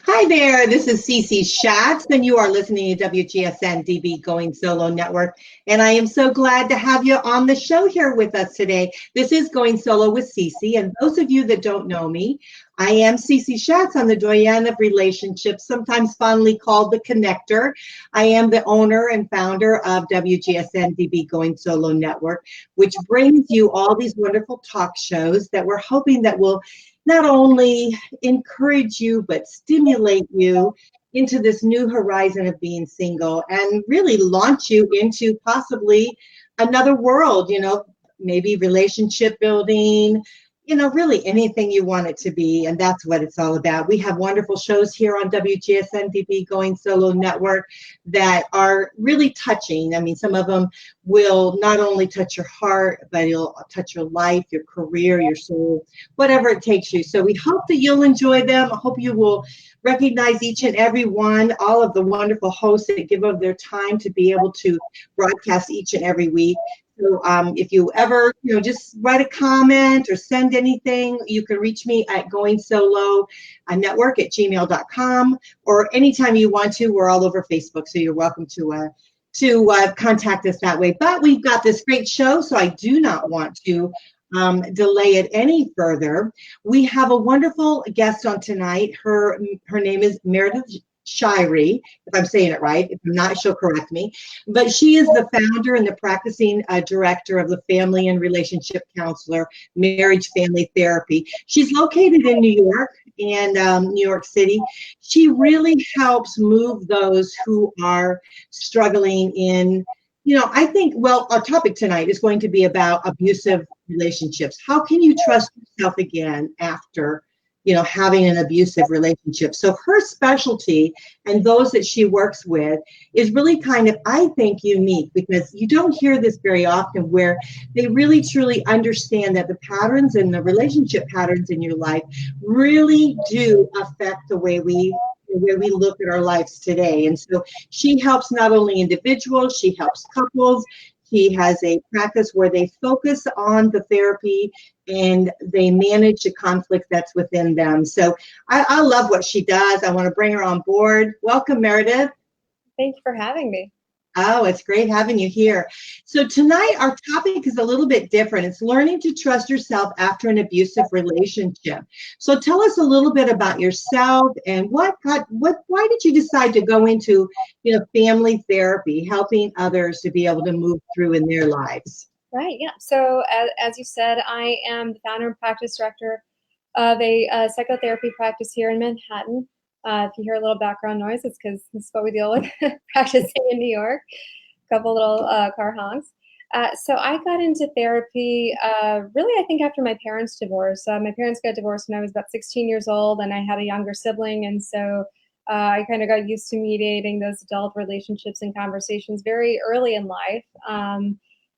Hi there, this is Cece Schatz, and you are listening to WGSN-DB Going Solo Network. And I am so glad to have you on the show here with us today. This is Going Solo with Cece, and those of you that don't know me, I am Cece Schatz. I'm the doyenne of relationships, sometimes fondly called the connector. I am the owner and founder of WGSN-DB Going Solo Network, which brings you all these wonderful talk shows that we're hoping that will not only encourage you, but stimulate you into this new horizon of being single and really launch you into possibly another world, maybe relationship building, really anything you want it to be. And that's what it's all about. We have wonderful shows here on WGSN-DB Going Solo Network that are really touching. I mean, some of them will not only touch your heart, but it'll touch your life, your career, your soul, whatever it takes you. So we hope that you'll enjoy them. I hope you will recognize each and every one, all of the wonderful hosts that give of their time to be able to broadcast each and every week. So if you ever, just write a comment or send anything, you can reach me at goingsolo network@gmail.com, or anytime you want to. We're all over Facebook, so you're welcome to contact us that way. But we've got this great show, so I do not want to delay it any further. We have a wonderful guest on tonight. Her name is Meredith Shirey, if I'm saying it right. If I'm not, she'll correct me. But she is the founder and the practicing director of the Family and Relationship Counselor, Marriage Family Therapy. She's located in New York and New York City. She really helps move those who are struggling in, I think, well, our topic tonight is going to be about abusive relationships. How can you trust yourself again after having an abusive relationship? So her specialty and those that she works with is really kind of, I think, unique, because you don't hear this very often, where they really truly understand that the patterns and the relationship patterns in your life really do affect the way we look at our lives today. And so she helps not only individuals, she helps couples. She has a practice where they focus on the therapy and they manage the conflict that's within them. So I love what she does. I want to bring her on board. Welcome, Meredith. Thank you for having me. Oh, it's great having you here. So tonight our topic is a little bit different. It's learning to trust yourself after an abusive relationship. So tell us a little bit about yourself and why did you decide to go into, family therapy, helping others to be able to move through in their lives? Right, yeah. So as you said, I am the founder and practice director of a psychotherapy practice here in Manhattan. If you hear a little background noise, it's because this is what we deal with practicing in New York. A couple little car honks. So I got into therapy really, I think, after my parents' divorce. My parents got divorced when I was about 16 years old, and I had a younger sibling. And so I kind of got used to mediating those adult relationships and conversations very early in life.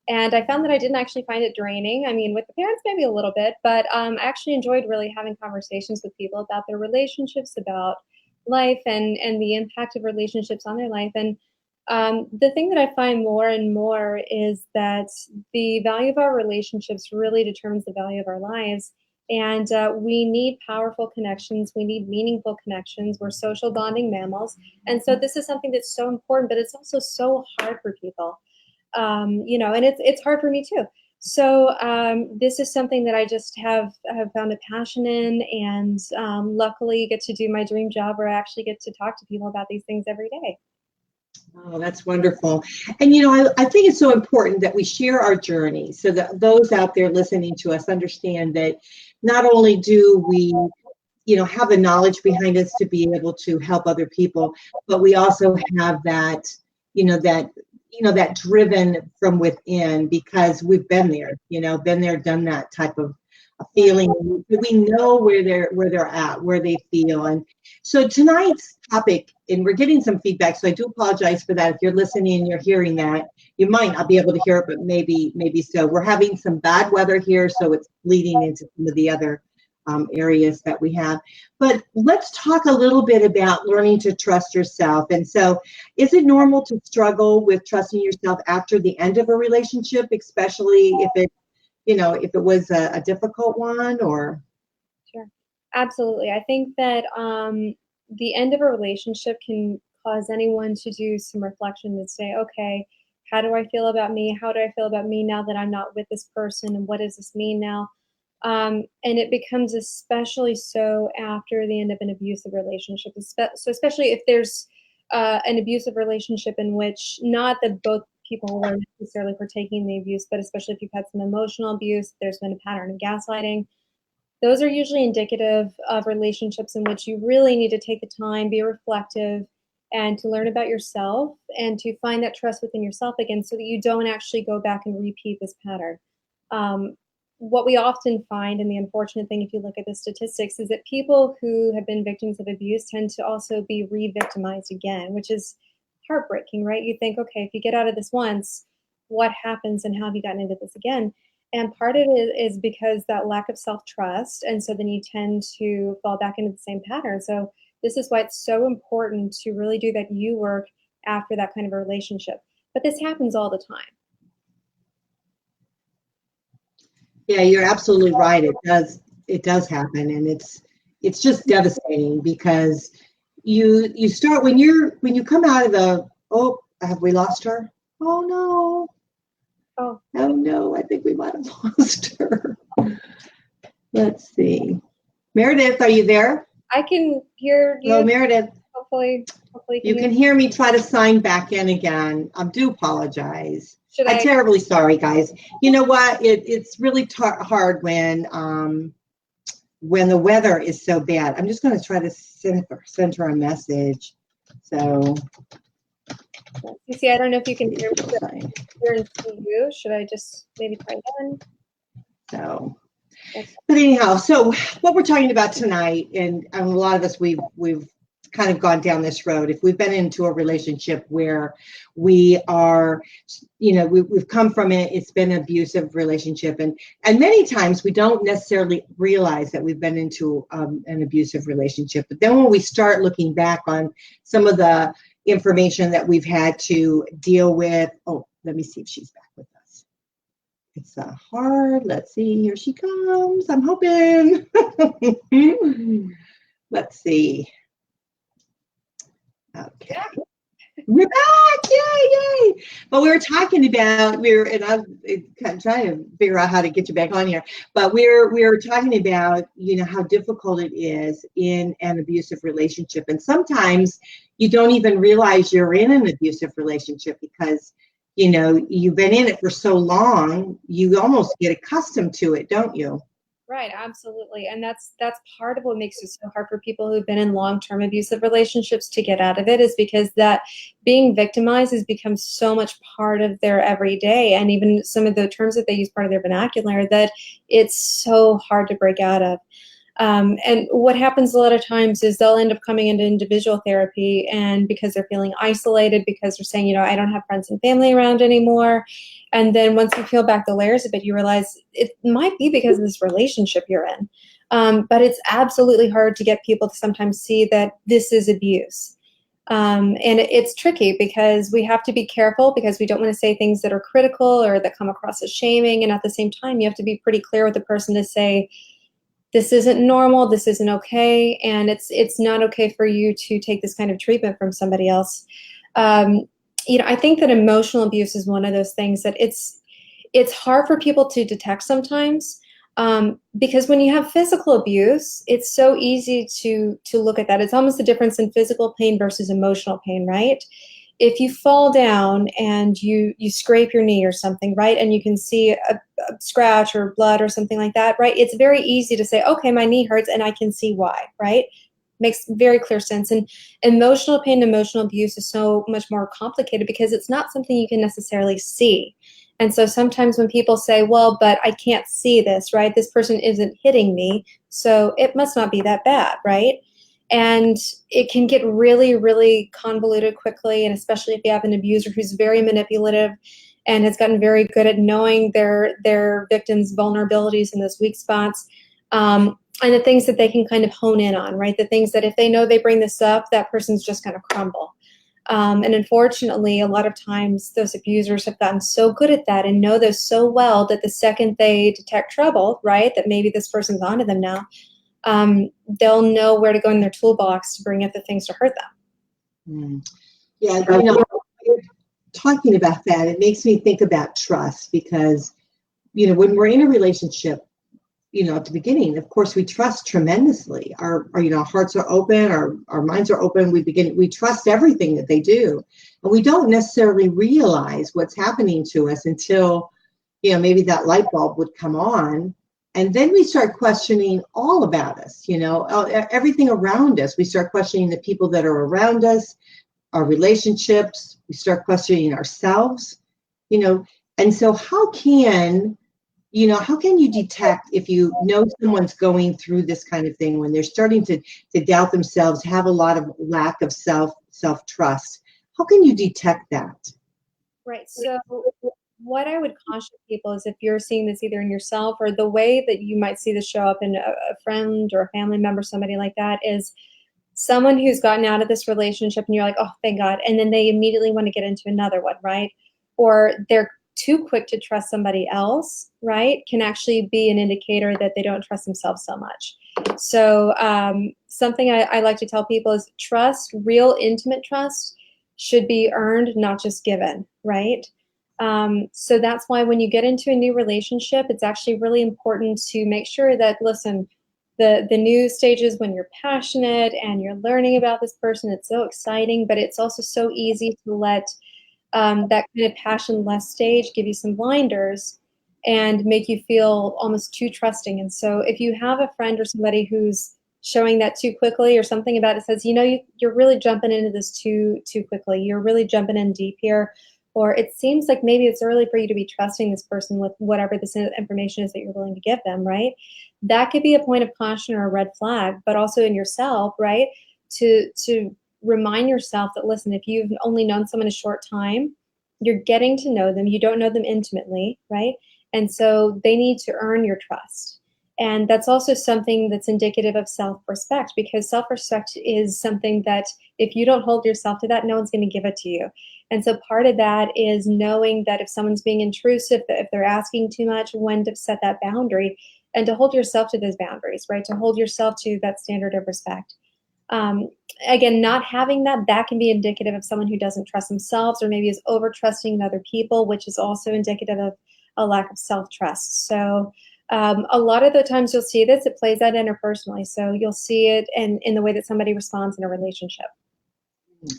And I found that I didn't actually find it draining. I mean, with the parents, maybe a little bit, but I actually enjoyed really having conversations with people about their relationships, about life and the impact of relationships on their life. And the thing that I find more and more is that the value of our relationships really determines the value of our lives. And we need powerful connections. We need meaningful connections. We're social bonding mammals. And so this is something that's so important, but it's also so hard for people. And it's hard for me too. So this is something that I just have found a passion in, and luckily get to do my dream job where I actually get to talk to people about these things every day. Oh, that's wonderful. And, I think it's so important that we share our journey so that those out there listening to us understand that not only do we, have the knowledge behind us to be able to help other people, but we also have that, that driven from within, because we've been there, done that type of a feeling. We know where they're at, where they feel. And so tonight's topic, and we're getting some feedback, so I do apologize for that. If you're listening and you're hearing that, you might not be able to hear it, but maybe so. We're having some bad weather here, so it's bleeding into some of the other areas that we have. But let's talk a little bit about learning to trust yourself. And so, is it normal to struggle with trusting yourself after the end of a relationship, especially if it was a difficult one? Or Sure, absolutely. I think that the end of a relationship can cause anyone to do some reflection and say, okay, how do I feel about me? How do I feel about me now that I'm not with this person? And what does this mean now? And it becomes especially so after the end of an abusive relationship. So especially if there's an abusive relationship in which not that both people were necessarily partaking in the abuse, but especially if you've had some emotional abuse, there's been a pattern of gaslighting. Those are usually indicative of relationships in which you really need to take the time, be reflective, and to learn about yourself and to find that trust within yourself again so that you don't actually go back and repeat this pattern. What we often find, and the unfortunate thing if you look at the statistics, is that people who have been victims of abuse tend to also be re-victimized again, which is heartbreaking, right? You think, okay, if you get out of this once, what happens and how have you gotten into this again? And part of it is because that lack of self-trust, and so then you tend to fall back into the same pattern. So this is why it's so important to really do that you work after that kind of a relationship. But this happens all the time. Yeah, you're absolutely right. It does happen, and it's just devastating because you start when you come out of the, oh, have we lost her? Oh no. Oh no, I think we might have lost her. Let's see. Meredith, are you there? I can hear you. Hello, Meredith. Hopefully you can hear me. Try to sign back in again. I do apologize. I'm terribly sorry, guys. You know what? It's really hard when the weather is so bad. I'm just going to try to send her a message. So, you see, I don't know if you can hear me. Hear and see you. Should I just maybe try again? So, but anyhow, so what we're talking about tonight, and a lot of us we've kind of gone down this road. If we've been into a relationship where we are, we've come from it, it's been an abusive relationship, and many times we don't necessarily realize that we've been into an abusive relationship. But then when we start looking back on some of the information that we've had to deal with, oh, let me see if she's back with us. It's hard. Let's see. Here she comes. I'm hoping. Let's see. Okay. We're back. Yay. But we were talking about, and I'm kind of trying to figure out how to get you back on here, but we were talking about, how difficult it is in an abusive relationship. And sometimes you don't even realize you're in an abusive relationship because, you've been in it for so long, you almost get accustomed to it, don't you? Right, absolutely. And that's part of what makes it so hard for people who've been in long-term abusive relationships to get out of it, is because that being victimized has become so much part of their everyday, and even some of the terms that they use part of their vernacular, that it's so hard to break out of. And what happens a lot of times is they'll end up coming into individual therapy, and because they're feeling isolated, because they're saying, I don't have friends and family around anymore. And then once you peel back the layers of it, you realize it might be because of this relationship you're in. But it's absolutely hard to get people to sometimes see that this is abuse. And it's tricky because we have to be careful, because we don't want to say things that are critical or that come across as shaming. And at the same time, you have to be pretty clear with the person to say, this isn't normal, this isn't okay, and it's not okay for you to take this kind of treatment from somebody else. I think that emotional abuse is one of those things that it's hard for people to detect sometimes, because when you have physical abuse, it's so easy to look at that. It's almost the difference in physical pain versus emotional pain, right? If you fall down and you scrape your knee or something, right, and you can see a scratch or blood or something like that, right, it's very easy to say, okay, my knee hurts and I can see why, right? Makes very clear sense. And emotional pain and emotional abuse is so much more complicated because it's not something you can necessarily see. And so sometimes when people say, well, but I can't see this, right, this person isn't hitting me, so it must not be that bad, right? And it can get really, really convoluted quickly, and especially if you have an abuser who's very manipulative and has gotten very good at knowing their victims' vulnerabilities and those weak spots, and the things that they can kind of hone in on, right? The things that if they know they bring this up, that person's just going to crumble. And unfortunately, a lot of times those abusers have gotten so good at that and know this so well that the second they detect trouble, right, that maybe this person's onto them now, they'll know where to go in their toolbox to bring up the things to hurt them. Yeah, talking about that, it makes me think about trust, because, when we're in a relationship, at the beginning, of course, we trust tremendously. Our hearts are open, our minds are open. We trust everything that they do. And we don't necessarily realize what's happening to us until, maybe that light bulb would come on. And then we start questioning all about us, everything around us. We start questioning the people that are around us, our relationships. We start questioning ourselves, and so how can you detect if you know someone's going through this kind of thing, when they're starting to doubt themselves, have a lot of lack of self-trust? How can you detect that? Right. So what I would caution people is, if you're seeing this either in yourself or the way that you might see this show up in a friend or a family member, somebody like that, is someone who's gotten out of this relationship and you're like, oh, thank God. And then they immediately want to get into another one, right? Or they're too quick to trust somebody else, right, can actually be an indicator that they don't trust themselves so much. So something I like to tell people is trust, real intimate trust, should be earned, not just given, right? So that's why when you get into a new relationship, it's actually really important to make sure that, listen, the new stages when you're passionate and you're learning about this person, it's so exciting, but it's also so easy to let that kind of passion-less stage give you some blinders and make you feel almost too trusting. And so if you have a friend or somebody who's showing that too quickly, or something about it says, you're really jumping into this too quickly, you're really jumping in deep here, or it seems like maybe it's early for you to be trusting this person with whatever this information is that you're willing to give them, right? That could be a point of caution or a red flag, but also in yourself, right? To remind yourself that, listen, if you've only known someone a short time, you're getting to know them, you don't know them intimately, right? And so they need to earn your trust. And that's also something that's indicative of self-respect, because self-respect is something that if you don't hold yourself to that, no one's going to give it to you. And so part of that is knowing that if someone's being intrusive, that if they're asking too much, when to set that boundary and to hold yourself to those boundaries, right? To hold yourself to that standard of respect. Again, not having that can be indicative of someone who doesn't trust themselves, or maybe is over trusting in other people, which is also indicative of a lack of self-trust. So a lot of the times you'll see this, it plays out interpersonally. So you'll see it in the way that somebody responds in a relationship.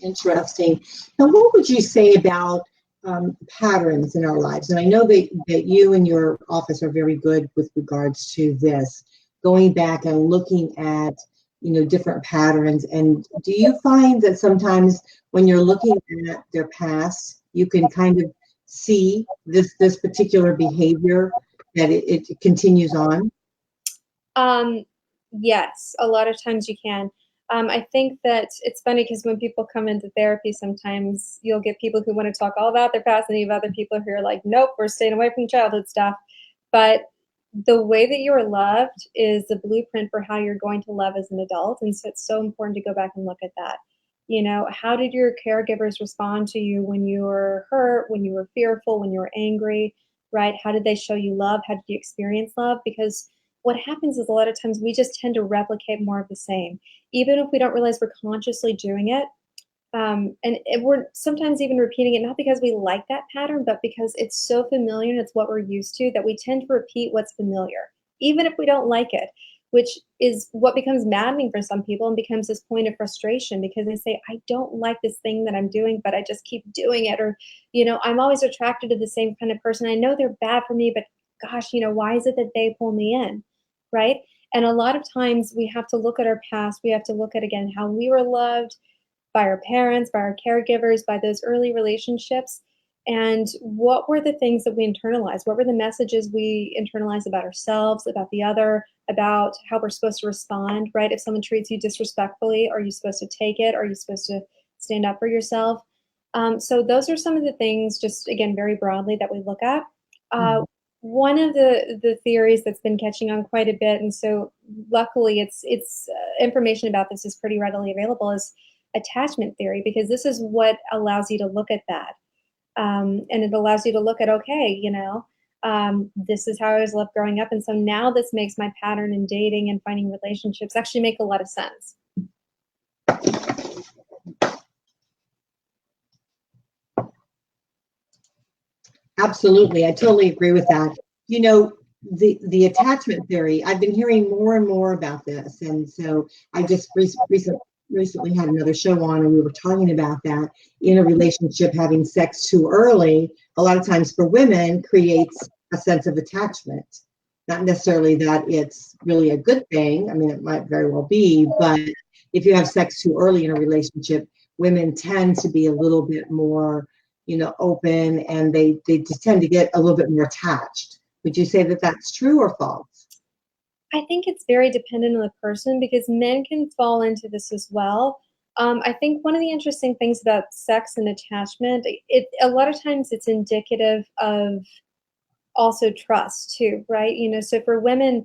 Interesting. Now, what would you say about patterns in our lives? And I know that you and your office are very good with regards to this, going back and looking at different patterns. And do you find that sometimes when you're looking at their past, you can kind of see this particular behavior, that it continues on? Yes, a lot of times you can. I think that it's funny because when people come into therapy, sometimes you'll get people who want to talk all about their past, and you have other people who are like, nope, we're staying away from childhood stuff. But the way that you are loved is the blueprint for how you're going to love as an adult. And so it's so important to go back and look at that. How did your caregivers respond to you when you were hurt, when you were fearful, when you were angry, right? How did they show you love? How did you experience love? Because what happens is a lot of times we just tend to replicate more of the same, even if we don't realize we're consciously doing it. We're sometimes even repeating it, not because we like that pattern, but because it's so familiar and it's what we're used to, that we tend to repeat what's familiar, even if we don't like it, which is what becomes maddening for some people and becomes this point of frustration, because they say, I don't like this thing that I'm doing, but I just keep doing it. Or, I'm always attracted to the same kind of person. I know they're bad for me, but gosh, why is it that they pull me in, right? And a lot of times we have to look at our past. We have to look at, again, how we were loved by our parents, by our caregivers, by those early relationships, and what were the things that we internalized? What were the messages we internalized about ourselves, about the other, about how we're supposed to respond, right? If someone treats you disrespectfully, are you supposed to take it? Are you supposed to stand up for yourself? So those are some of the things, just again, very broadly, that we look at. One of the theories that's been catching on quite a bit, and so luckily it's information about this is pretty readily available, is attachment theory, because this is what allows you to look at that. And it allows you to look at, okay, This is how I was loved growing up. And so now this makes my pattern in dating and finding relationships actually make a lot of sense. Absolutely. I totally agree with that. You know, the attachment theory, I've been hearing more and more about this. And so I just recently had another show on, and we were talking about that. In a relationship, having sex too early, a lot of times for women, creates a sense of attachment. Not necessarily that it's really a good thing. I mean, it might very well be, but if you have sex too early in a relationship, women tend to be a little bit more, open, and they just tend to get a little bit more attached. Would you say that that's true or false? I think it's very dependent on the person, because men can fall into this as well. I think one of the interesting things about sex and attachment, a lot of times it's indicative of also trust too, right? So for women,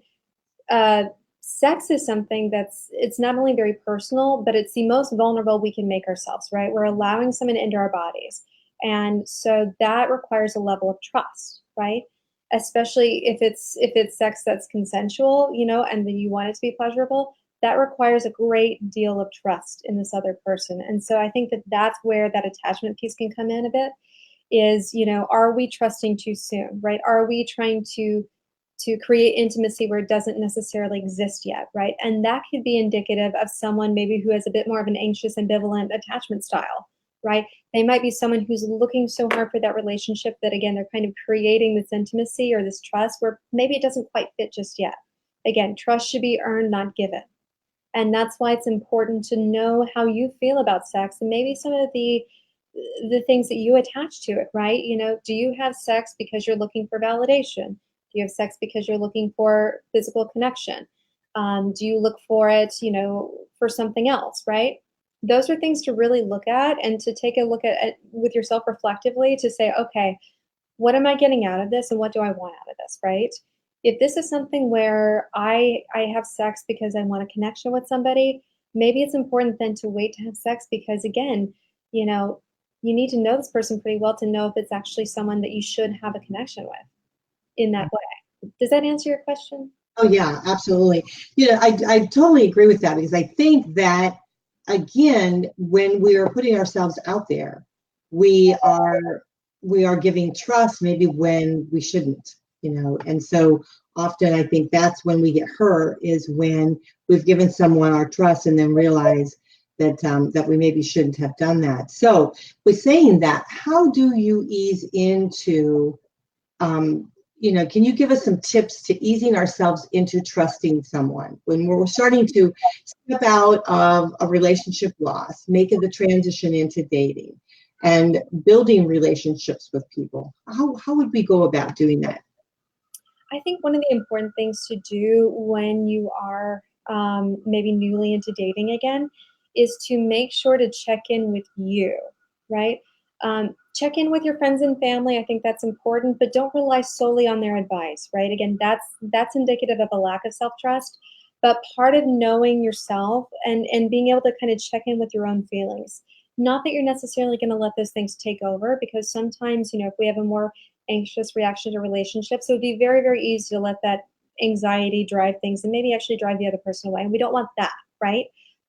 sex is something it's not only very personal, but it's the most vulnerable we can make ourselves, right? We're allowing someone into our bodies. And so that requires a level of trust, right? Especially if it's sex that's consensual, and then you want it to be pleasurable, that requires a great deal of trust in this other person. And so I think that that's where that attachment piece can come in a bit, is, are we trusting too soon, right? Are we trying to create intimacy where it doesn't necessarily exist yet, right? And that could be indicative of someone maybe who has a bit more of an anxious, ambivalent attachment style, right? They might be someone who's looking so hard for that relationship that, again, they're kind of creating this intimacy or this trust where maybe it doesn't quite fit just yet. Again, trust should be earned, not given. And that's why it's important to know how you feel about sex, and maybe some of the things that you attach to it, right? Do you have sex because you're looking for validation? Do you have sex because you're looking for physical connection? Do you look for it, for something else, right? Those are things to really look at, and to take a look at with yourself reflectively, to say, okay, what am I getting out of this, and what do I want out of this, right? If this is something where I have sex because I want a connection with somebody, maybe it's important then to wait to have sex, because, again, you need to know this person pretty well to know if it's actually someone that you should have a connection with in that way. Does that answer your question? Oh, yeah, absolutely. I totally agree with that, because I think that, again, when we are putting ourselves out there, we are giving trust maybe when we shouldn't, and so often I think that's when we get hurt, is when we've given someone our trust and then realize that we maybe shouldn't have done that. So with saying that, how do you ease into, can you give us some tips to easing ourselves into trusting someone when we're starting to step out of a relationship loss, making the transition into dating and building relationships with people? How would we go about doing that? I think one of the important things to do when you are maybe newly into dating again is to make sure to check in with you, right? Check in with your friends and family. I think that's important, but don't rely solely on their advice, right? Again, that's indicative of a lack of self-trust. But part of knowing yourself and being able to kind of check in with your own feelings. Not that you're necessarily going to let those things take over, because sometimes, if we have a more anxious reaction to relationships, it would be very, very easy to let that anxiety drive things and maybe actually drive the other person away. And we don't want that, right?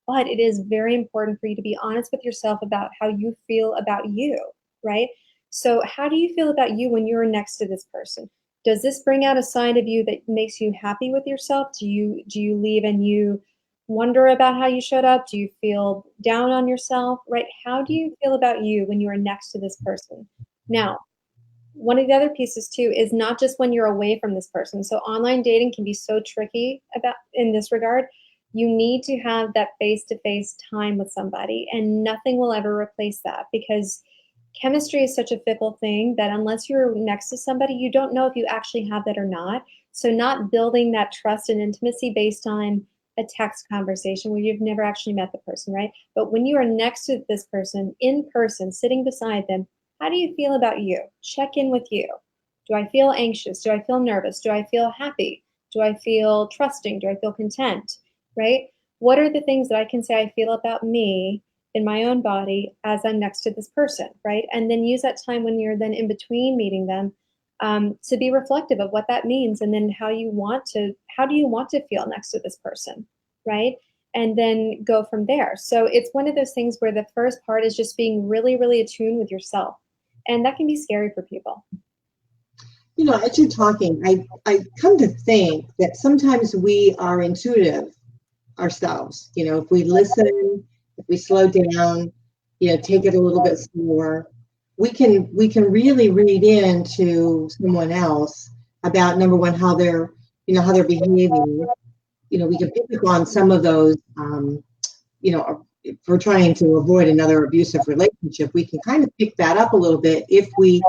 But it is very important for you to be honest with yourself about how you feel about you, right? So how do you feel about you when you're next to this person? Does this bring out a side of you that makes you happy with yourself? Do you leave and you wonder about how you showed up? Do you feel down on yourself, right? How do you feel about you when you are next to this person? Now, one of the other pieces too is not just when you're away from this person. So online dating can be so tricky in this regard. You need to have that face-to-face time with somebody, and nothing will ever replace that, because chemistry is such a fickle thing that unless you're next to somebody, you don't know if you actually have that or not. So not building that trust and intimacy based on a text conversation where you've never actually met the person, right? But when you are next to this person in person, sitting beside them, how do you feel about you? Check in with you. Do I feel anxious? Do I feel nervous? Do I feel happy? Do I feel trusting? Do I feel content? Right? What are the things that I can say I feel about me in my own body as I'm next to this person, right? And then use that time when you're then in between meeting them to be reflective of what that means, and then how do you want to feel next to this person, right? And then go from there. So it's one of those things where the first part is just being really, really attuned with yourself. And that can be scary for people. You know, as you're talking, I come to think that sometimes we are intuitive ourselves. You know, if we listen, if we slow down, you know, take it a little bit slower, we can really read into someone else about, number one, how they're behaving. You know, we can pick up on some of those, you know, if we're trying to avoid another abusive relationship, we can kind of pick that up a little bit if we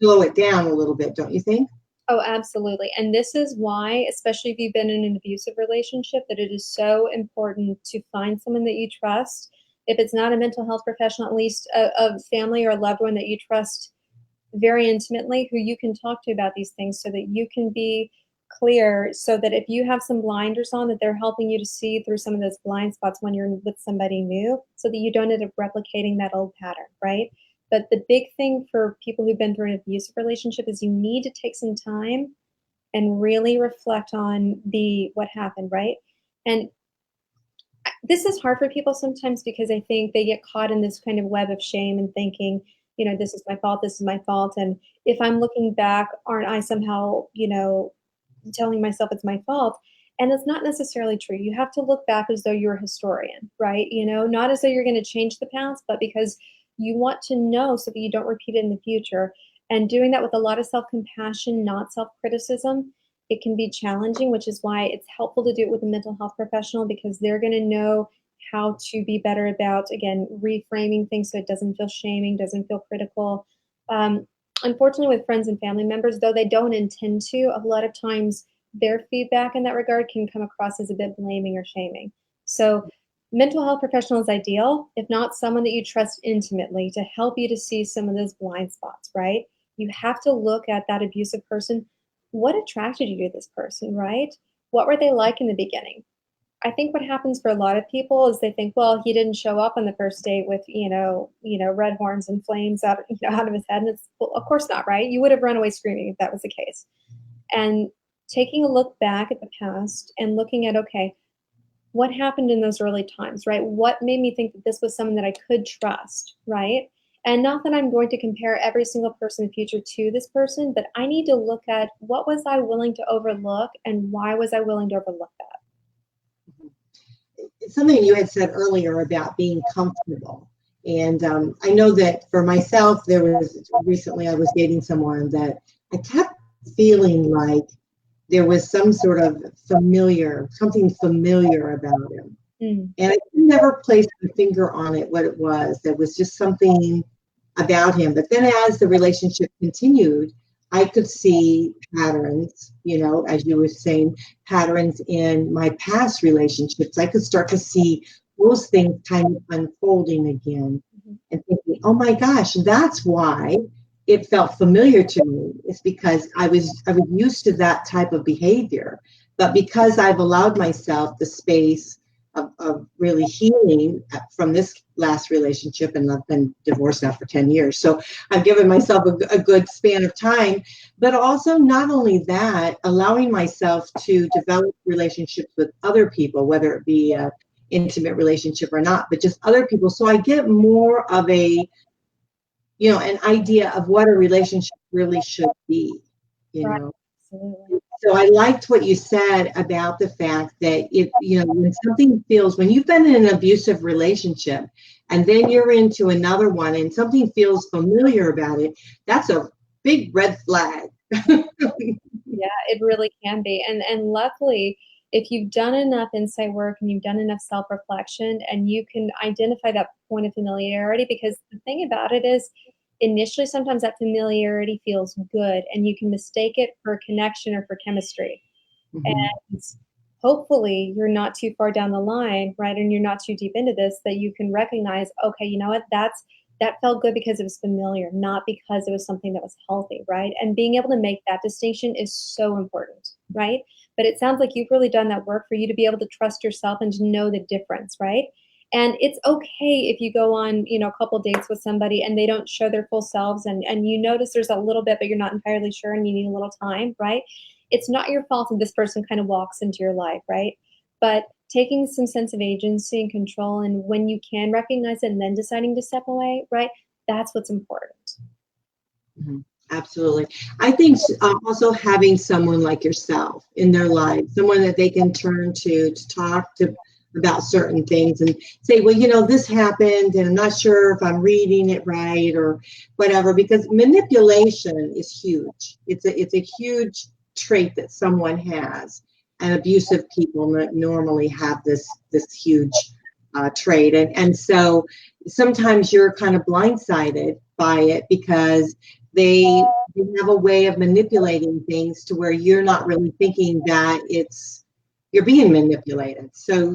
slow it down a little bit, don't you think? Oh, absolutely. And this is why, especially if you've been in an abusive relationship, that it is so important to find someone that you trust. If it's not a mental health professional, at least a family or a loved one that you trust very intimately, who you can talk to about these things, so that you can be clear, so that if you have some blinders on, that they're helping you to see through some of those blind spots when you're with somebody new, so that you don't end up replicating that old pattern, right? But the big thing for people who've been through an abusive relationship is you need to take some time and really reflect on what happened, right? And this is hard for people sometimes, because I think they get caught in this kind of web of shame and thinking, you know, this is my fault, this is my fault. And if I'm looking back, aren't I somehow, you know, telling myself it's my fault? And it's not necessarily true. You have to look back as though you're a historian, right? You know, not as though you're going to change the past, but because you want to know, so that you don't repeat it in the future. And doing that with a lot of self-compassion, not self-criticism, it can be challenging, which is why it's helpful to do it with a mental health professional, because they're going to know how to be better about, again, reframing things so it doesn't feel shaming, doesn't feel critical. Unfortunately, with friends and family members, though they don't intend to, a lot of times their feedback in that regard can come across as a bit blaming or shaming. So mental health professional is ideal, if not someone that you trust intimately, to help you to see some of those blind spots, right? You have to look at that abusive person. What attracted you to this person, right? What were they like in the beginning? I think what happens for a lot of people is they think, well, he didn't show up on the first date with, red horns and flames out of his head. And it's, well, of course not, right? You would have run away screaming if that was the case. And taking a look back at the past and looking at, okay, what happened in those early times, right? What made me think that this was someone that I could trust, right? And not that I'm going to compare every single person in the future to this person, but I need to look at, what was I willing to overlook, and why was I willing to overlook that? Something you had said earlier about being comfortable. And I know that for myself, recently I was dating someone that I kept feeling like there was something familiar about him. And I could never place my finger on it, what it was. There was just something about him. But then as the relationship continued, I could see patterns, as you were saying, patterns in my past relationships. I could start to see those things kind of unfolding again, and thinking, oh my gosh, that's why it felt familiar to me. It's because I was used to that type of behavior. But because I've allowed myself the space of really healing from this last relationship, and I've been divorced now for 10 years. So I've given myself a good span of time, but also not only that, allowing myself to develop relationships with other people, whether it be an intimate relationship or not, but just other people. So I get more of an idea of what a relationship really should be, Right. Absolutely. So I liked what you said about the fact that when you've been in an abusive relationship and then you're into another one and something feels familiar about it, that's a big red flag. Yeah, it really can be. And luckily, if you've done enough insight work and you've done enough self-reflection, and you can identify that point of familiarity, because the thing about it is, initially, sometimes that familiarity feels good, and you can mistake it for connection or for chemistry. And hopefully you're not too far down the line, right? And you're not too deep into this, that you can recognize, okay, you know what, that felt good because it was familiar, not because it was something that was healthy, right? And being able to make that distinction is so important, right? But it sounds like you've really done that work for you to be able to trust yourself and to know the difference, right? And it's okay if you go on, a couple dates with somebody and they don't show their full selves, and you notice there's a little bit, but you're not entirely sure and you need a little time, right? It's not your fault if this person kind of walks into your life, right? But taking some sense of agency and control, and when you can recognize it and then deciding to step away, right? That's what's important. Mhm. Absolutely. I think also having someone like yourself in their life, someone that they can turn to talk to about certain things and say, well, this happened and I'm not sure if I'm reading it right or whatever, because manipulation is huge. It's a huge trait that someone has, and abusive people normally have this huge trait. And so sometimes you're kind of blindsided by it because they have a way of manipulating things to where you're not really thinking that you're being manipulated. So,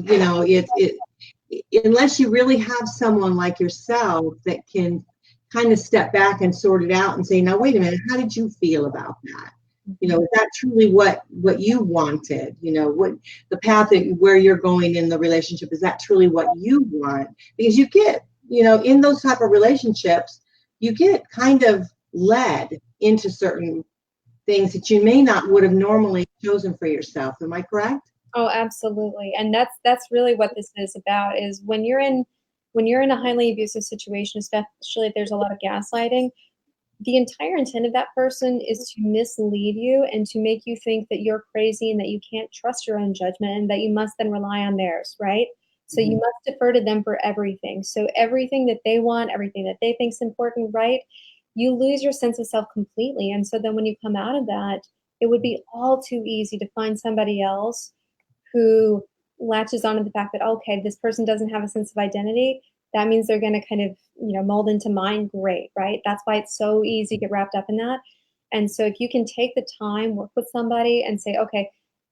unless you really have someone like yourself that can kind of step back and sort it out and say, now, wait a minute, how did you feel about that? Is that truly what you wanted? What the path where you're going in the relationship, is that truly what you want? Because you get, in those type of relationships, you get kind of led into certain things that you may not would have normally chosen for yourself. Am I correct? Oh, absolutely. And that's really what this is about, is when you're in a highly abusive situation, especially if there's a lot of gaslighting, the entire intent of that person is to mislead you and to make you think that you're crazy and that you can't trust your own judgment and that you must then rely on theirs, right? So you must defer to them for everything. So everything that they want, everything that they think is important, right? You lose your sense of self completely. And so then when you come out of that, it would be all too easy to find somebody else who latches onto the fact that, okay, this person doesn't have a sense of identity. That means they're going to kind of, mold into mine. Great, right? That's why it's so easy to get wrapped up in that. And so if you can take the time, work with somebody and say, okay,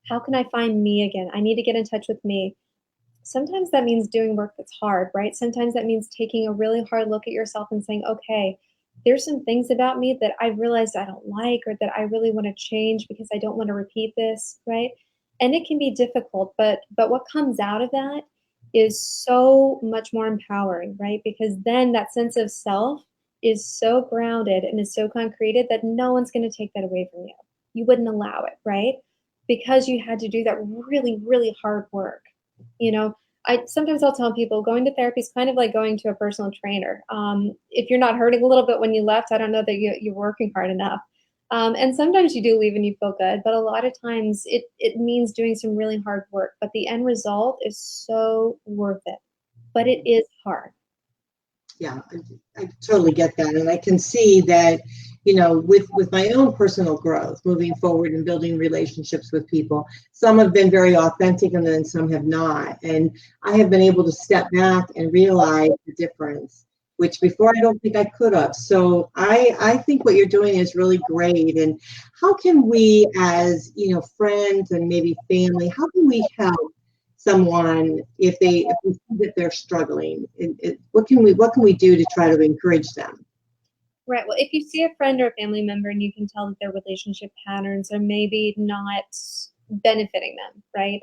how can I find me again? I need to get in touch with me. Sometimes that means doing work that's hard, right? Sometimes that means taking a really hard look at yourself and saying, okay, there's some things about me that I realized I don't like, or that I really want to change because I don't want to repeat this, right? And it can be difficult, but what comes out of that is so much more empowering, right? Because then that sense of self is so grounded and is so concreted that no one's going to take that away from you. You wouldn't allow it, right? Because you had to do that really, really hard work. You know, I'll tell people going to therapy is kind of like going to a personal trainer. If you're not hurting a little bit when you left, I don't know that you're working hard enough. And sometimes you do leave and you feel good, but a lot of times it means doing some really hard work. But the end result is so worth it. But it is hard. Yeah, I totally get that. And I can see that, with my own personal growth moving forward and building relationships with people, some have been very authentic and then some have not. And I have been able to step back and realize the difference, which before I don't think I could have. So I think what you're doing is really great. And how can we, as, friends and maybe family, how can we help someone if we see that they're struggling? What can we do to try to encourage them? Right. Well, if you see a friend or a family member and you can tell that their relationship patterns are maybe not benefiting them, right?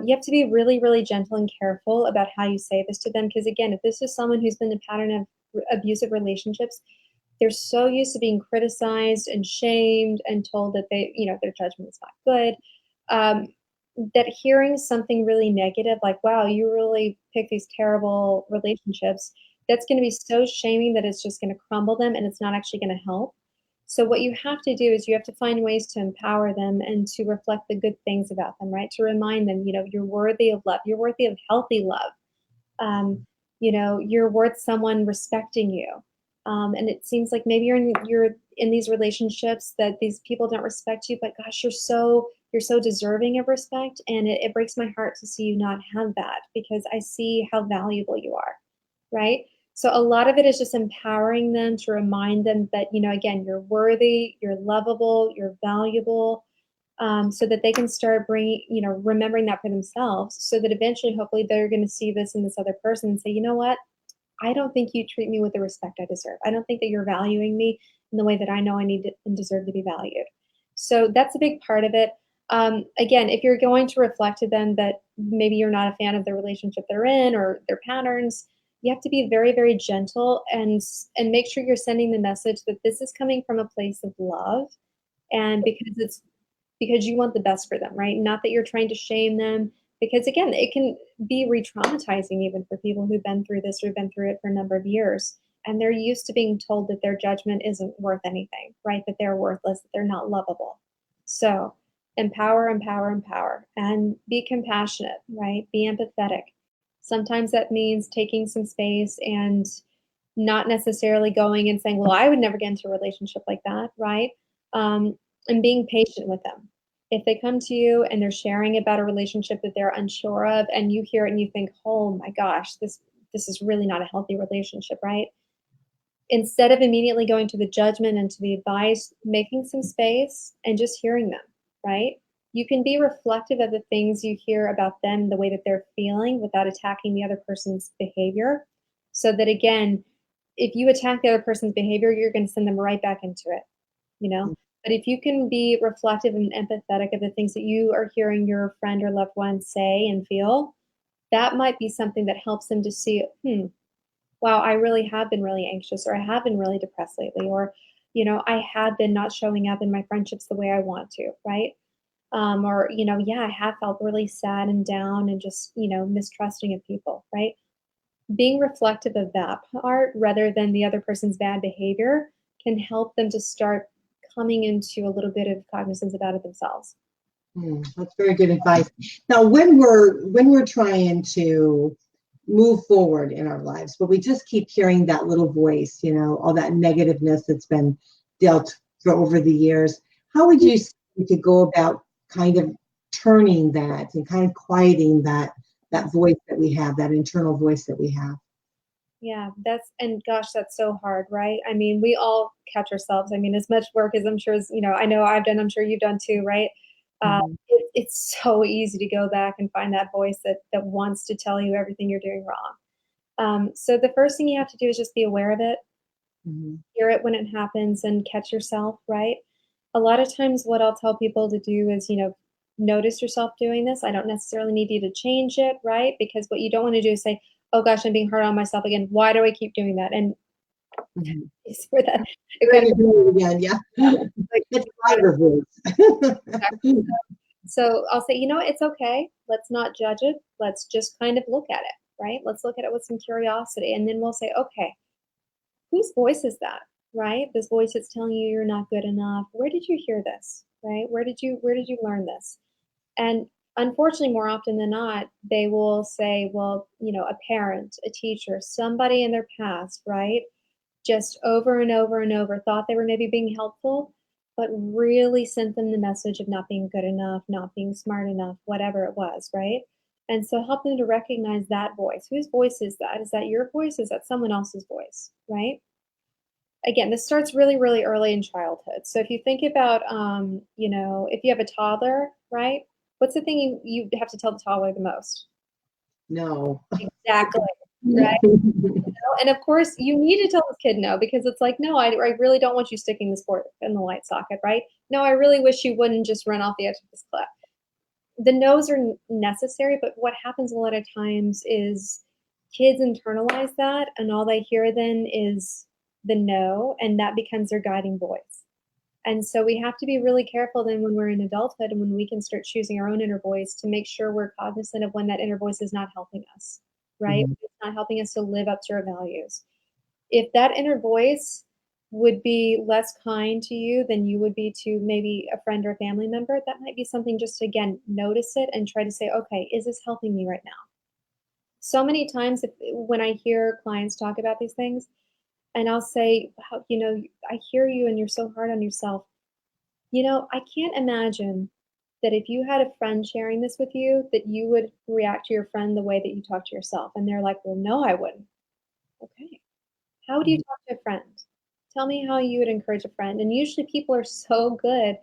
You have to be really, really gentle and careful about how you say this to them. Because again, if this is someone who's been in a pattern of abusive relationships, they're so used to being criticized and shamed and told that their judgment is not good. That hearing something really negative, like, wow, you really pick these terrible relationships, that's going to be so shaming that it's just going to crumble them and it's not actually going to help. So what you have to do is you have to find ways to empower them and to reflect the good things about them, right? To remind them, you're worthy of love. You're worthy of healthy love. You're worth someone respecting you. And it seems like maybe you're in these relationships that these people don't respect you, but gosh, you're so deserving of respect. And it breaks my heart to see you not have that, because I see how valuable you are, right? So a lot of it is just empowering them to remind them that, again, you're worthy, you're lovable, you're valuable, so that they can start remembering that for themselves, so that eventually, hopefully, they're going to see this in this other person and say, you know what? I don't think you treat me with the respect I deserve. I don't think that you're valuing me in the way that I know I need to and deserve to be valued. So that's a big part of it. Again, if you're going to reflect to them that maybe you're not a fan of the relationship they're in or their patterns, you have to be very, very gentle and make sure you're sending the message that this is coming from a place of love, and because you want the best for them, right? Not that you're trying to shame them, because again, it can be re-traumatizing even for people who've been through this or been through it for a number of years. And they're used to being told that their judgment isn't worth anything, right? That they're worthless, that they're not lovable. So empower, empower, empower, and be compassionate, right? Be empathetic. Sometimes that means taking some space and not necessarily going and saying, well, I would never get into a relationship like that, right? And being patient with them. If they come to you and they're sharing about a relationship that they're unsure of, and you hear it and you think, oh my gosh, this is really not a healthy relationship, right? Instead of immediately going to the judgment and to the advice, making some space and just hearing them, right? You can be reflective of the things you hear about them, the way that they're feeling, without attacking the other person's behavior. So that again, if you attack the other person's behavior, you're going to send them right back into it, you know? But if you can be reflective and empathetic of the things that you are hearing your friend or loved one say and feel, that might be something that helps them to see, wow, I really have been really anxious, or I have been really depressed lately, or, I have been not showing up in my friendships the way I want to, right? Or, yeah, I have felt really sad and down and just, mistrusting of people, right? Being reflective of that part rather than the other person's bad behavior can help them to start coming into a little bit of cognizance about it themselves. That's very good advice. Now, when we're trying to move forward in our lives, but we just keep hearing that little voice, all that negativeness that's been dealt for over the years, how would you say we could go about kind of turning that and kind of quieting that voice that we have, that internal voice that we have? Yeah, gosh, that's so hard, right? I mean, we all catch ourselves. I mean, as much work as I'm sure as, I know I've done, I'm sure you've done too, right? It's so easy to go back and find that voice that wants to tell you everything you're doing wrong. So the first thing you have to do is just be aware of it, hear it when it happens, and catch yourself, right? A lot of times what I'll tell people to do is, notice yourself doing this. I don't necessarily need you to change it, right? Because what you don't want to do is say, oh gosh, I'm being hard on myself again. Why do I keep doing that? And it's for that. It kind of, do it again, yeah. It's louder voice. So I'll say, it's okay. Let's not judge it. Let's just kind of look at it, right? Let's look at it with some curiosity. And then we'll say, okay, whose voice is that, right? This voice that's telling you you're not good enough. Where did you hear this, right? Where did you learn this? And unfortunately, more often than not, they will say, well, a parent, a teacher, somebody in their past, right? Just over and over and over thought they were maybe being helpful, but really sent them the message of not being good enough, not being smart enough, whatever it was, right? And so help them to recognize that voice. Whose voice is that? Is that your voice? Is that someone else's voice, right? Again, this starts really, really early in childhood. So if you think about, if you have a toddler, right? What's the thing you have to tell the toddler the most? No. Exactly, right? And of course, you need to tell this kid no, because it's like, no, I really don't want you sticking this fork in the light socket, right? No, I really wish you wouldn't just run off the edge of this cliff. The no's are necessary, but what happens a lot of times is kids internalize that, and all they hear then is the no, and that becomes their guiding voice. And so we have to be really careful then when we're in adulthood and when we can start choosing our own inner voice to make sure we're cognizant of when that inner voice is not helping us, right? It's not helping us to live up to our values. If that inner voice would be less kind to you than you would be to maybe a friend or a family member, that might be something just to, again, notice it and try to say, okay, is this helping me right now? So many times when I hear clients talk about these things, and I'll say, I hear you and you're so hard on yourself. I can't imagine that if you had a friend sharing this with you, that you would react to your friend the way that you talk to yourself. And they're like, well, no, I wouldn't. Okay. How do you talk to a friend? Tell me how you would encourage a friend. And usually people are so good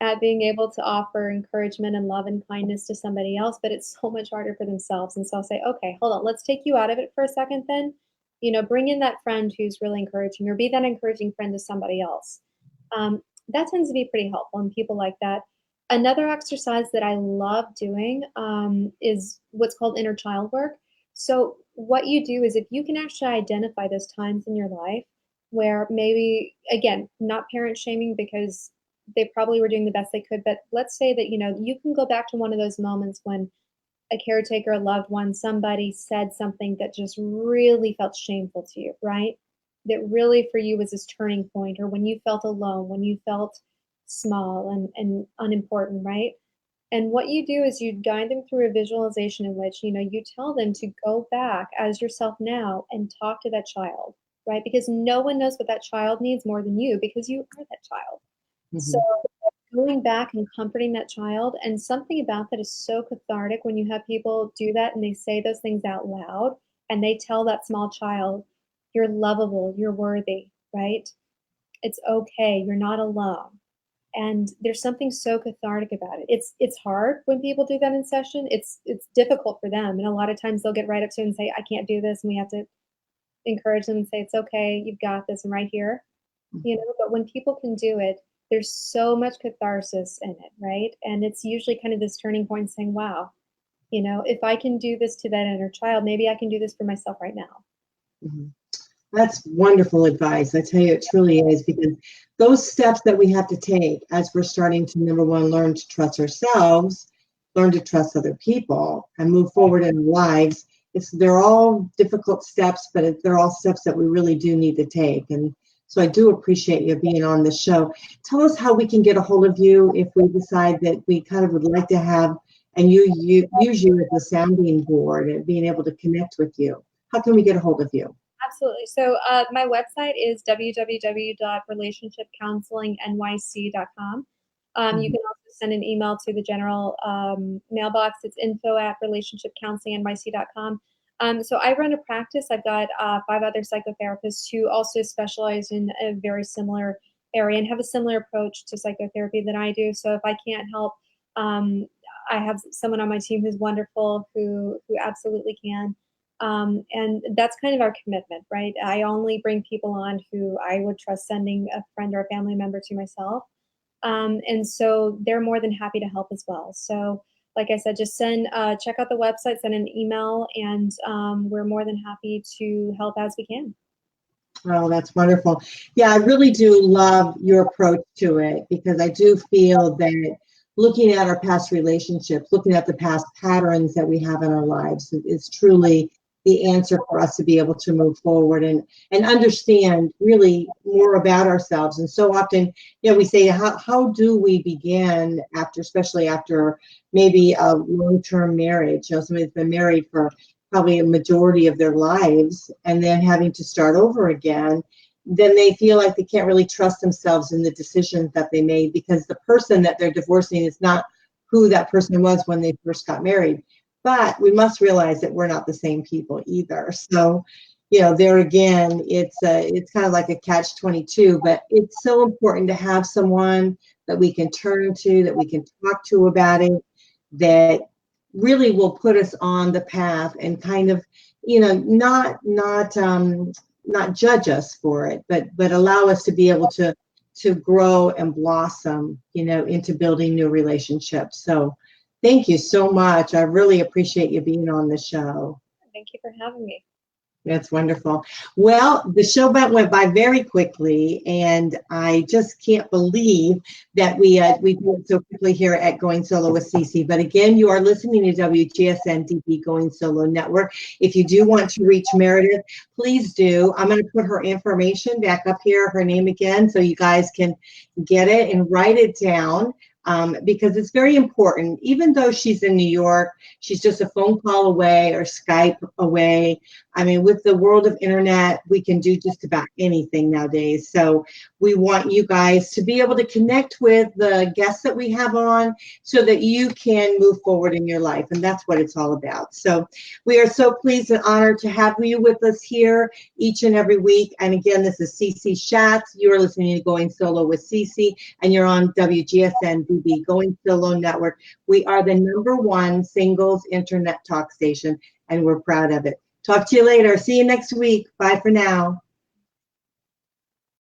at being able to offer encouragement and love and kindness to somebody else, but it's so much harder for themselves. And so I'll say, okay, hold on, let's take you out of it for a second then. Bring in that friend who's really encouraging, or be that encouraging friend to somebody else. That tends to be pretty helpful, and people like that. Another exercise that I love doing is what's called inner child work. So what you do is if you can actually identify those times in your life where maybe, again, not parent shaming because they probably were doing the best they could, but let's say that, you can go back to one of those moments when a caretaker, a loved one, somebody said something that just really felt shameful to you, right? That really for you was this turning point, or when you felt alone, when you felt small and unimportant, right? And what you do is you guide them through a visualization in which, you tell them to go back as yourself now and talk to that child, right? Because no one knows what that child needs more than you because you are that child. So going back and comforting that child, and something about that is so cathartic when you have people do that and they say those things out loud and they tell that small child, you're lovable, you're worthy, right? It's okay, you're not alone. And there's something so cathartic about it. It's hard when people do that in session. It's difficult for them. And a lot of times they'll get right up to it and say, I can't do this. And we have to encourage them and say, it's okay, you've got this, I'm right here. But when people can do it, there's so much catharsis in it, right? And it's usually kind of this turning point saying, wow, if I can do this to that inner child, maybe I can do this for myself right now. Mm-hmm. That's wonderful advice. I tell you, it truly is, because those steps that we have to take as we're starting to, number one, learn to trust ourselves, learn to trust other people, and move forward in our lives. They're all difficult steps, but they're all steps that we really do need to take. And so I do appreciate you being on the show. Tell us how we can get a hold of you if we decide that we kind of would like to have, and you use you as a sounding board and being able to connect with you. How can we get a hold of you? Absolutely. So my website is www.relationshipcounselingnyc.com. You can also send an email to the general mailbox. It's info@relationshipcounselingnyc.com. So I run a practice. I've got 5 other psychotherapists who also specialize in a very similar area and have a similar approach to psychotherapy than I do. So if I can't help, I have someone on my team who's wonderful, who absolutely can. And that's kind of our commitment, right? I only bring people on who I would trust sending a friend or a family member to myself. And so they're more than happy to help as well. So like I said, just check out the website, send an email, and we're more than happy to help as we can. Oh, that's wonderful. Yeah, I really do love your approach to it, because I do feel that looking at our past relationships, looking at the past patterns that we have in our lives is truly the answer for us to be able to move forward and understand really more about ourselves. And so often, we say, how do we begin after, especially after maybe a long-term marriage? Somebody's been married for probably a majority of their lives, and then having to start over again, then they feel like they can't really trust themselves in the decisions that they made, because the person that they're divorcing is not who that person was when they first got married. But we must realize that we're not the same people either. So, there again, it's kind of like a catch-22, but it's so important to have someone that we can turn to, that we can talk to about it, that really will put us on the path and kind of, not judge us for it, but allow us to be able to grow and blossom, into building new relationships. So thank you so much. I really appreciate you being on the show. Thank you for having me. That's wonderful. Well, the show went by very quickly, and I just can't believe that we do it so quickly here at Going Solo with Cece. But again, you are listening to WGSN-DB Going Solo Network. If you do want to reach Meredith, please do. I'm going to put her information back up here, her name again, so you guys can get it and write it down. Because it's very important. Even though she's in New York, she's just a phone call away or Skype away. I mean, with the world of internet, we can do just about anything nowadays. So we want you guys to be able to connect with the guests that we have on so that you can move forward in your life. And that's what it's all about. So we are so pleased and honored to have you with us here each and every week. And again, this is Cece Schatz. You're listening to Going Solo with Cece, and you're on WGSN-DB Going Solo Network. We are the #1 singles internet talk station, and we're proud of it. Talk to you later. See you next week. Bye for now.